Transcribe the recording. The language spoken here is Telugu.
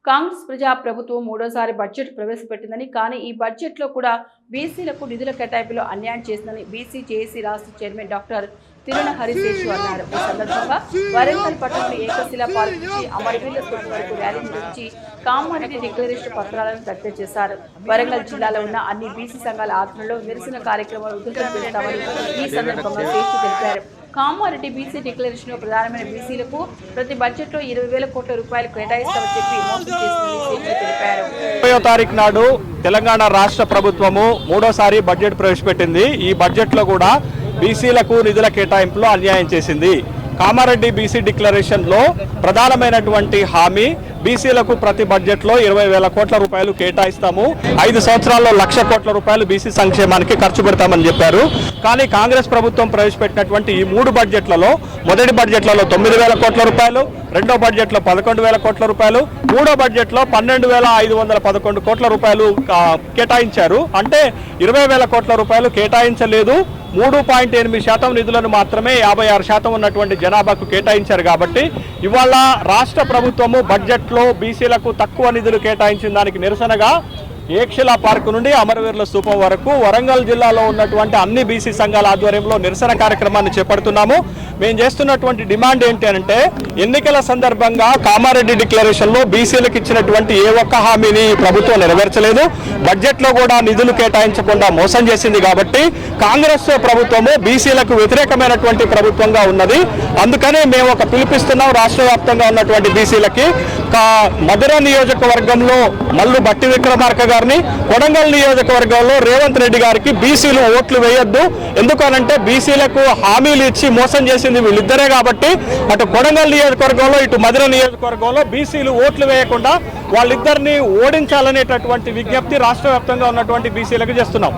కాంగ్రెస్ ప్రజా ప్రభుత్వం మూడోసారి బడ్జెట్ ప్రవేశపెట్టిందని, కానీ ఈ బడ్జెట్లో కూడా బీసీలకు నిధుల కేటాయింపులో అన్యాయం చేసిందని బీసీ జేఏసీ రాష్ట్ర చైర్మన్ డాక్టర్ తిరున హరిశేషు అన్నారు. ఈ సందర్భంగా వరంగల్ పట్టణంలో ఏకశిలా పార్క్ నుంచి అమరవీరుల స్థూపం వరకు ర్యాలీ నిర్వహించి కామారెడ్డి డిక్లరేషన్ పత్రాలను ప్రకటన చేశారు. వరంగల్ జిల్లాలో ఉన్న అన్ని బీసీ సంఘాల ఆధ్వర్యంలో నిరసన కార్యక్రమాలు ఉధృతం చేస్తామని ఈ సందర్భంగా శేషు తెలిపారు. కామారెడ్డి బీసీ డిక్లరేషన్ లో ప్రధానమైన బీసీలకు ప్రతి బడ్జెట్ లో 20,000 కోట్ల రూపాయలు కేటాయిస్తామని చెప్పి మోసం చేసిందని తెలిపారు. 30వ తారీఖు నాడు తెలంగాణ రాష్ట్ర ప్రభుత్వము మూడోసారి బడ్జెట్ ప్రవేశపెట్టింది. ఈ బడ్జెట్ లో కూడా బీసీలకు నిధుల కేటాయింపులో అన్యాయం చేసింది. కామారెడ్డి బీసీ డిక్లరేషన్ లో ప్రధానమైనటువంటి హామీ బీసీలకు ప్రతి బడ్జెట్ లో 20,000 కోట్ల రూపాయలు కేటాయిస్తాము, 5 సంవత్సరాల్లో 1,00,000 కోట్ల రూపాయలు బీసీ సంక్షేమానికి ఖర్చు పెడతామని చెప్పారు. కానీ కాంగ్రెస్ ప్రభుత్వం ప్రవేశపెట్టినటువంటి ఈ 3 బడ్జెట్లలో మొదటి బడ్జెట్లలో 9,000 కోట్ల రూపాయలు, రెండో బడ్జెట్లో 11,000 కోట్ల రూపాయలు, మూడో బడ్జెట్లో 12,511 కోట్ల రూపాయలు కేటాయించారు. అంటే 20,000 కోట్ల రూపాయలు కేటాయించలేదు. 3.8% నిధులను మాత్రమే 56% ఉన్నటువంటి జనాభాకు కేటాయించారు. కాబట్టి ఇవాళ రాష్ట్ర ప్రభుత్వము బడ్జెట్లో బీసీలకు తక్కువ నిధులు కేటాయించిన దానికి నిరసనగా ఏకశిలా పార్క్ నుండి అమరవీరుల స్థూపం వరకు వరంగల్ జిల్లాలో ఉన్నటువంటి అన్ని బీసీ సంఘాల ఆధ్వర్యంలో నిరసన కార్యక్రమాన్ని చేపడుతున్నాము. మేము చేస్తున్నటువంటి డిమాండ్ ఏంటి అంటే, ఎన్నికల సందర్భంగా కామారెడ్డి డిక్లరేషన్లో బీసీలకు ఇచ్చినటువంటి ఏ ఒక్క హామీని ప్రభుత్వం నెరవేర్చలేదు. బడ్జెట్లో కూడా నిధులు కేటాయించకుండా మోసం చేసింది. కాబట్టి కాంగ్రెస్ ప్రభుత్వము బీసీలకు వ్యతిరేకమైనటువంటి ప్రభుత్వంగా ఉన్నది. అందుకని మేము ఒక పిలుపిస్తున్నాం రాష్ట్ర వ్యాప్తంగా ఉన్నటువంటి బీసీలకి. మధుర నియోజకవర్గంలో మల్లు బట్టి విక్రమార్క గారిని, కొడంగల్ నియోజకవర్గంలో రేవంత్ రెడ్డి గారికి బీసీలు ఓట్లు వేయొద్దు. ఎందుకనంటే బీసీలకు హామీలు ఇచ్చి మోసం చేసింది వీళ్ళిద్దరే. కాబట్టి అటు కొడంగల్ నియోజకవర్గంలో ఇటు మధుర నియోజకవర్గంలో బీసీలు ఓట్లు వేయకుండా వాళ్ళిద్దరిని ఓడించాలనేటటువంటి విజ్ఞప్తి రాష్ట్ర వ్యాప్తంగా ఉన్నటువంటి బీసీలకు చేస్తున్నాం.